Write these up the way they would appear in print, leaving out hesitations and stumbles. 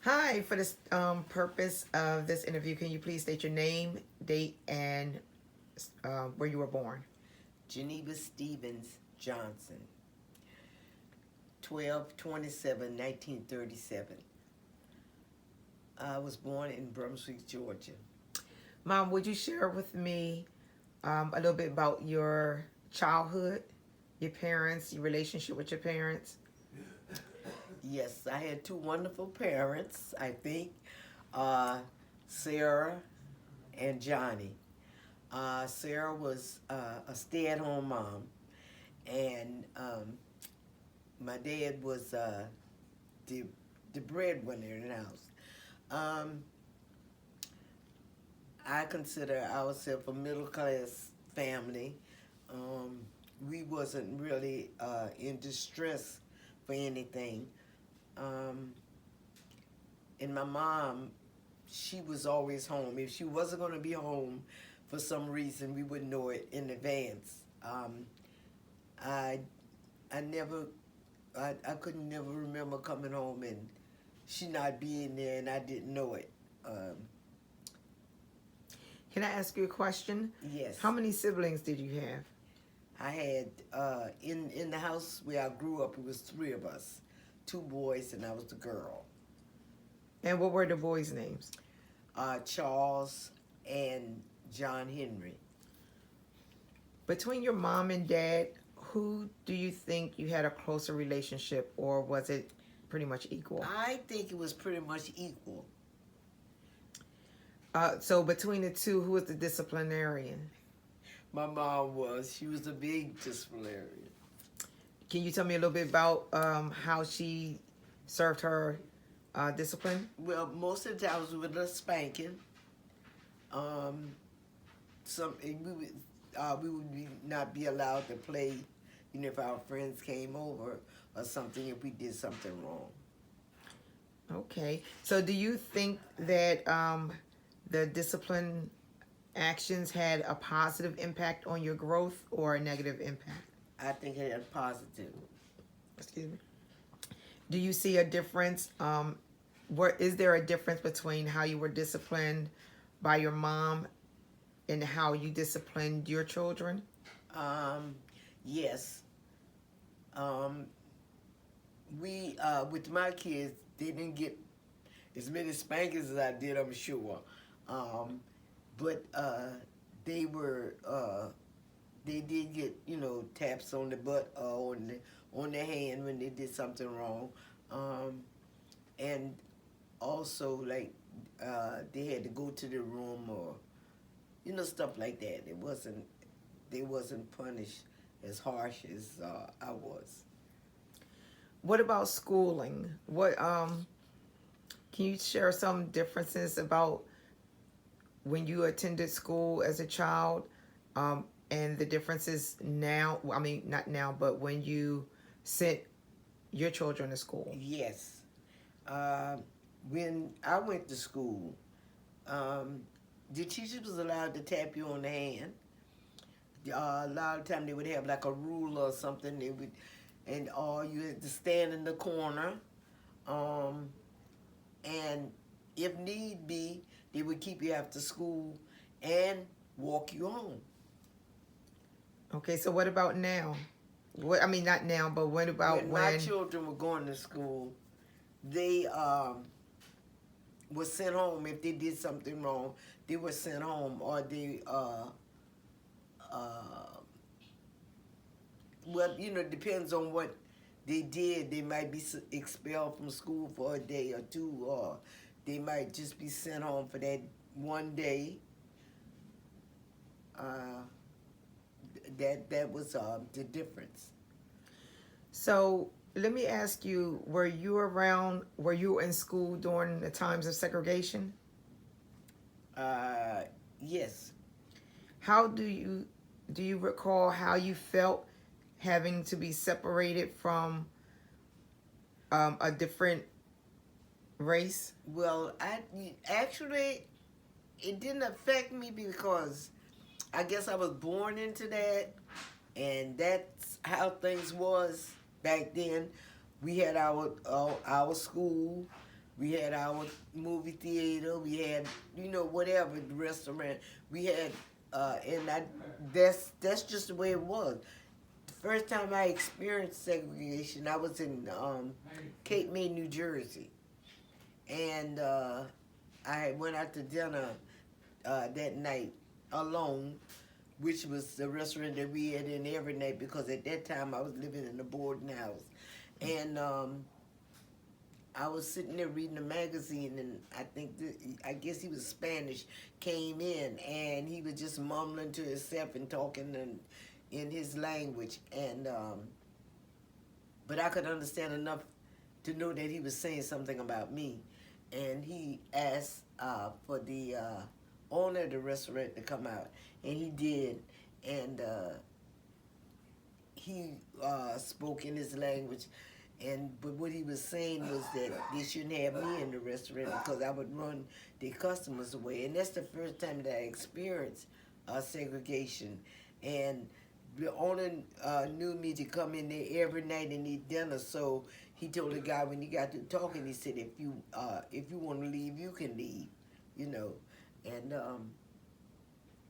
Hi, for this purpose of this interview, can you please state your name, date, and where you were born? Geneva Stevens Johnson, 12/27/1937. I was born in Brunswick, Georgia. Mom, would you share with me a little bit about your childhood, your parents, your relationship with your parents? Yes, I had two wonderful parents, I think, uh, Sarah and Johnny. Sarah was a stay-at-home mom, and my dad was the, the breadwinner in the house. Um, I consider ourselves a middle class family. Um, we wasn't really in distress for anything. Um, and my mom, she was always home. If she wasn't going to be home for some reason, we would know it in advance. I I never I couldn't never remember coming home and she not being there and I didn't know it. Um, Can I ask you a question? How yes. many siblings did you have? I had in the house where I grew up. It was three of us, two boys, and I was the girl. And what were the boys' names? Charles and John Henry. Between your mom and dad, who do you think you had a closer relationship, or was it pretty much equal? I think it was pretty much equal. So between the two, who was the disciplinarian? My mom was. She was a big disciplinarian. Can you tell me a little bit about how she served her discipline? Well, most of the times with a spanking. Um, we would not be allowed to play. You know, if our friends came over or something, if we did something wrong. Okay. So do you think that the discipline actions had a positive impact on your growth or a negative impact? I think it had positive. Excuse me. Do you see a difference? Where is there a difference between how you were disciplined by your mom and how you disciplined your children? Um, yes. Um, we with my kids, they didn't get as many spankings as I did. I'm sure, um, but they were they did get taps on the butt or on the hand when they did something wrong, um, and also like they had to go to the room or stuff like that. It wasn't They wasn't punished as harsh as I was. What about schooling? What can you share some differences about when you attended school as a child, and the differences now? I mean, not now, but when you sent your children to school. Yes. Uh, when I went to school, um, the teacher was allowed to tap you on the hand. A lot of time they would have like a ruler or something. They would, and all you had to stand in the corner, um, and if need be, they would keep you after school and walk you home. Okay, so what about now? What I mean, not now, but what about When my when? children were going to school, they were sent home if they did something wrong. They were sent home, or they uh, well, it depends on what they did. They might be expelled from school for a day or two, or they might just be sent home for that one day. Uh, that was the difference. So let me ask you: Were you around? Were you in school during the times of segregation? Uh, yes. How do you recall how you felt having to be separated from a different race? Well, I actually it didn't affect me because I guess I was born into that, and that's how things was back then. We had our school. We had our movie theater. We had, you know, whatever, the restaurant. We had, and that's just the way it was. The first time I experienced segregation, I was in Cape May, New Jersey, and I went out to dinner that night alone, which was the restaurant that we had in every night because at that time I was living in a boarding house, and I was sitting there reading a magazine, and I guess he was Spanish, came in, and he was just mumbling to himself and talking in his language, and but I could understand enough to know that he was saying something about me, and he asked for the owner of the restaurant to come out, and he did, and he spoke in his language, but what he was saying was that they shouldn't have me in the restaurant because I would run the customers away, and that's the first time that I experienced segregation, and the owner knew me to come in there every night and eat dinner, so he told the guy when he got to talking, he said, if you want to leave, you can leave, you know, and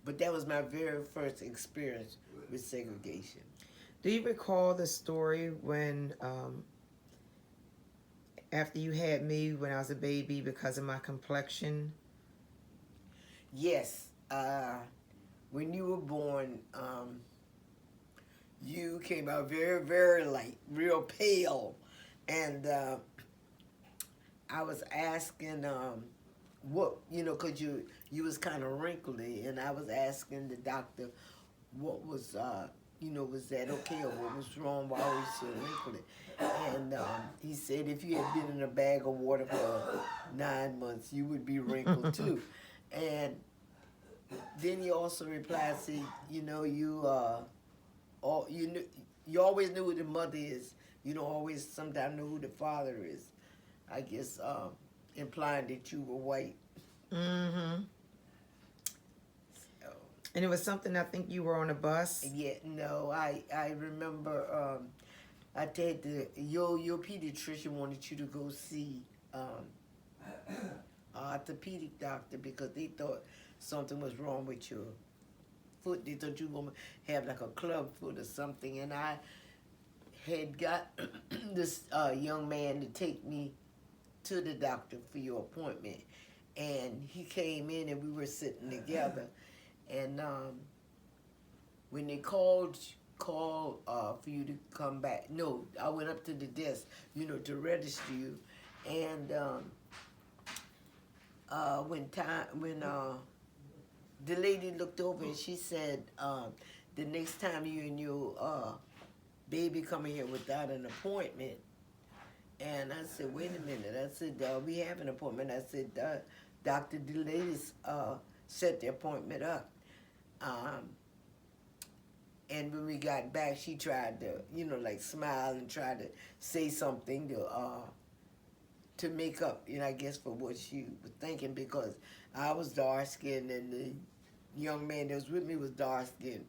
but that was my very first experience with segregation. Do you recall the story when, after you had me when I was a baby because of my complexion? Yes, when you were born, you came out very, very light, real pale, and I was asking what, you know, cause you was kind of wrinkly, and I was asking the doctor what was you know, was that okay or what was wrong? Why was you so wrinkly? And he said if you had been in a bag of water for 9 months, you would be wrinkled too. And then he also replied, "See, you know, all you always knew who the mother is. You don't always sometimes know who the father is. I guess implying that you were white." Mm-hmm. So, And it was something, I think you were on a bus. yeah, no, I remember I told your pediatrician wanted you to go see orthopedic doctor because they thought something was wrong with your foot. They thought you were gonna have like a club foot or something, and I had got this young man to take me to the doctor for your appointment, and he came in and we were sitting together, and when they called for you to come back, no, I went up to the desk, you know, to register you, and when the lady looked over and she said, the next time you and your baby come here without an appointment. And I said, wait a minute. I said, we have an appointment. I said, Dr. DeLay's set the appointment up. And when we got back, she tried to, you know, like smile and try to say something to make up, you know, I guess for what she was thinking because I was dark skinned and the young man that was with me was dark skinned.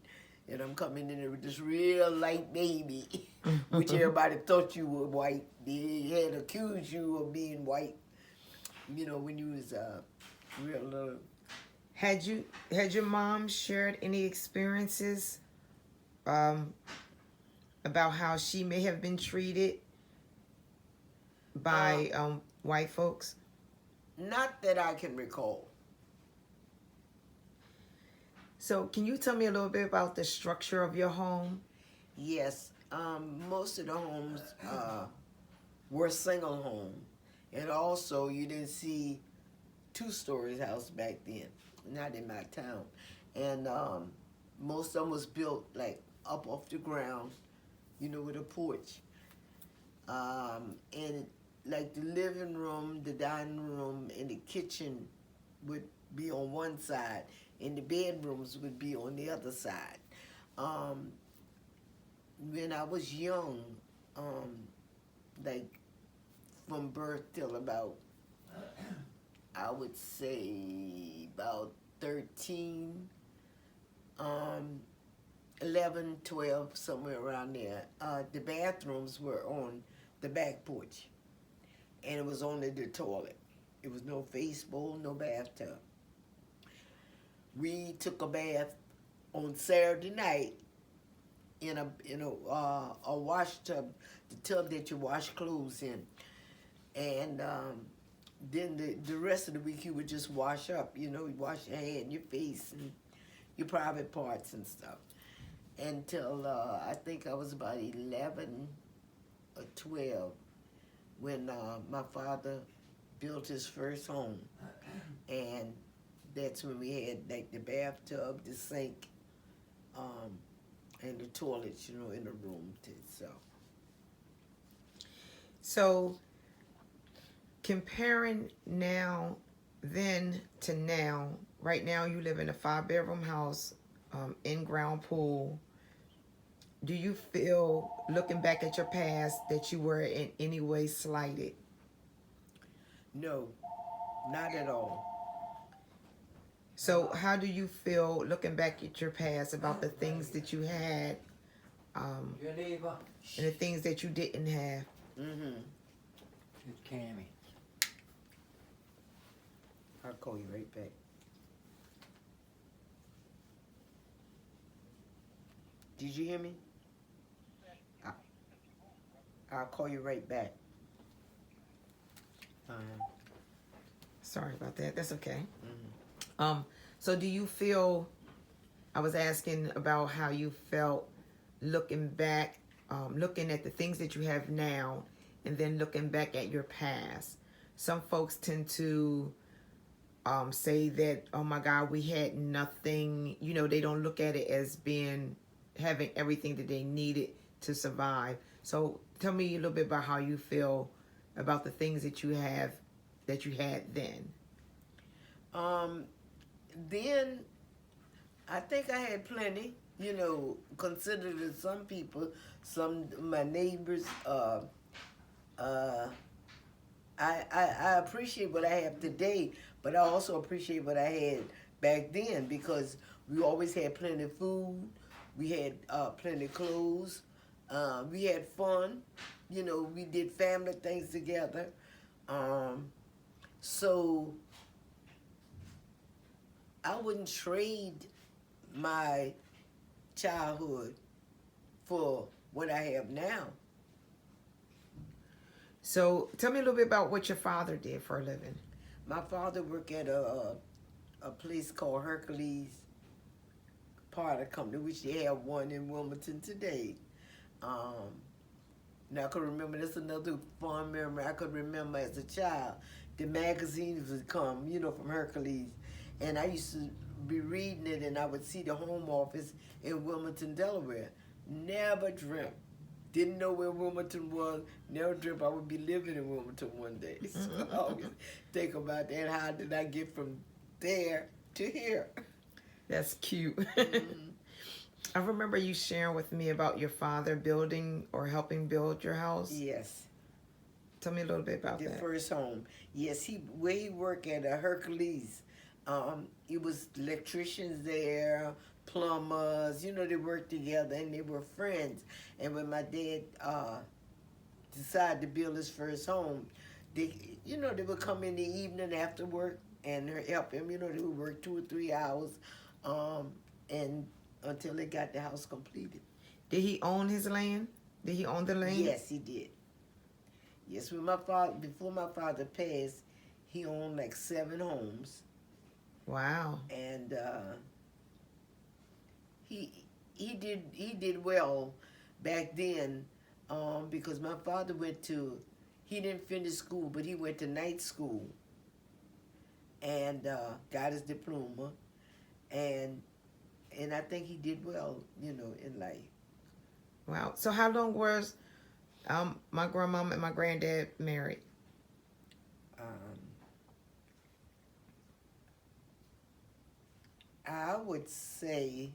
And I'm coming in there with this real light baby, which everybody thought you were white. They had accused you of being white, you know, when you was real little. Had your mom shared any experiences about how she may have been treated by white folks? Not that I can recall. So can you tell me a little bit about the structure of your home? Yes, most of the homes were single home, and also you didn't see two-story house back then, not in my town, and most of them was built like up off the ground, you know, with a porch, and like the living room, the dining room, and the kitchen would be on one side, and the bedrooms would be on the other side. Um, when I was young, like from birth till about, I would say about 13, 11, 12, somewhere around there, the bathrooms were on the back porch. and it was only the toilet. It was no face bowl, no bathtub. We took a bath on Saturday night in a wash tub, the tub that you wash clothes in, and then the rest of the week you would just wash up. You wash your hand, your face, and your private parts and stuff. Until I think I was about 11 or 12 when my father built his first home, and that's when we had like the bathtub, the sink, um, and the toilets, in the room to itself. So comparing now then to now, right now you live in a 5-bedroom house, in-ground pool. Do you feel, looking back at your past, that you were in any way slighted? No, not at all. So how do you feel looking back at your past about the things that you had, Geneva. and the things that you didn't have? Mm-hmm. It's Cammy. I'll call you right back. Did you hear me? I'll call you right back. Sorry about that. That's okay. Mhm. So do you feel, I was asking about how you felt looking back, looking at the things that you have now, and then looking back at your past. Some folks tend to say that, oh my God, we had nothing. They don't look at it as having everything that they needed to survive. So tell me a little bit about how you feel about the things that you have, that you had then. Then I think I had plenty. Considered to some people, some of my neighbors. I appreciate what I have today, but I also appreciate what I had back then because we always had plenty of food, we had plenty of clothes, we had fun. We did family things together. So I wouldn't trade my childhood for what I have now. So tell me a little bit about what your father did for a living. My father worked at a place called Hercules Powder Company, which they have one in Wilmington today. Now I could remember, that's another fond memory I could remember as a child. The magazines would come, from Hercules. And I used to be reading it and I would see the home office in Wilmington, Delaware. Never dreamt. Didn't know where Wilmington was. Never dreamt I would be living in Wilmington one day. So I always think about that. How did I get from there to here? That's cute. Mm-hmm. I remember you sharing with me about your father building or helping build your house. Yes. Tell me a little bit about The that. first home. Yes, where he worked at Hercules. It was electricians there, plumbers. They worked together and they were friends. And when my dad decided to build his first home, they would come in the evening after work and help him. They would work 2 or 3 hours, and until they got the house completed. Did he own his land? Did he own the land? Yes, he did. Yes, before my father passed, he owned like 7 homes. Wow. And he did well back then, because my father he didn't finish school, but he went to night school and got his diploma, and I think he did well, in life. Wow. So how long was my grandmom and my granddad married? I would say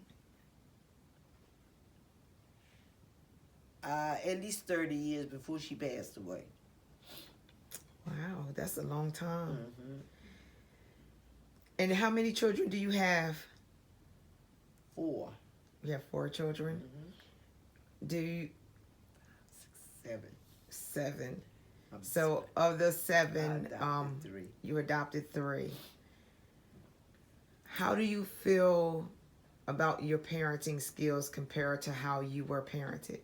at least 30 years before she passed away. Wow, that's a long time. Mm-hmm. And how many children do you have? 4. You have 4 children. Mm-hmm. Do you? 7. 7. So of the I 7, adopted 3. you adopted 3. How do you feel about your parenting skills compared to how you were parented?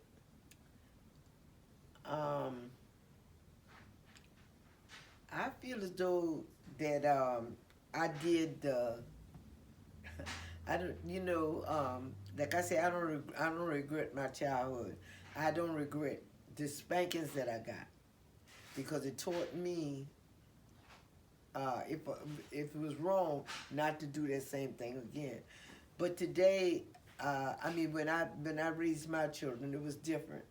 Um, I feel as though that I did the. I don't, like I said, I don't regret my childhood. I don't regret the spankings that I got because it taught me if it was wrong, not to do that same thing again. But today, I mean, when I raised my children, it was different,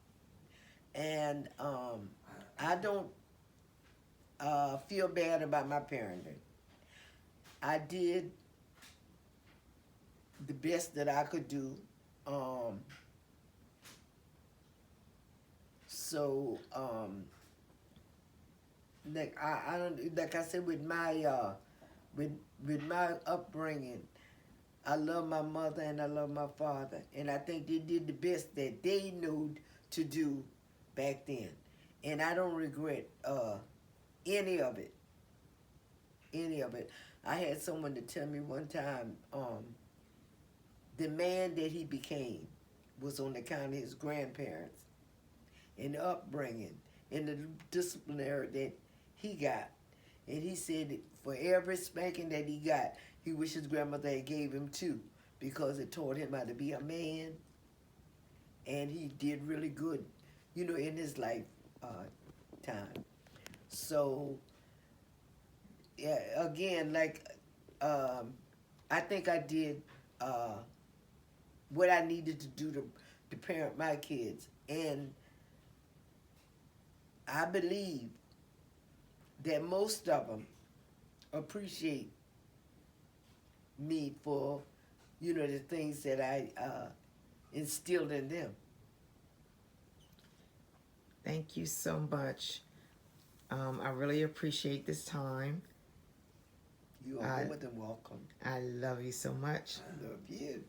and I don't feel bad about my parenting. I did the best that I could do. Um, so like I don't like I said with with my upbringing, I love my mother and I love my father, and I think they did the best that they knew to do back then, and I don't regret any of it. Any of it. I had someone to tell me one time, the man that he became was on account of his grandparents and the upbringing and the disciplinary that he got. And he said that for every spanking that he got, he wished his grandmother had gave him 2 because it taught him how to be a man, and he did really good, in his life time. So yeah, again, like I think I did what I needed to do to parent my kids, and I believe that most of them appreciate me for, the things that I instilled in them. Thank you so much. I really appreciate this time. You are more than welcome. I love you so much. I love you.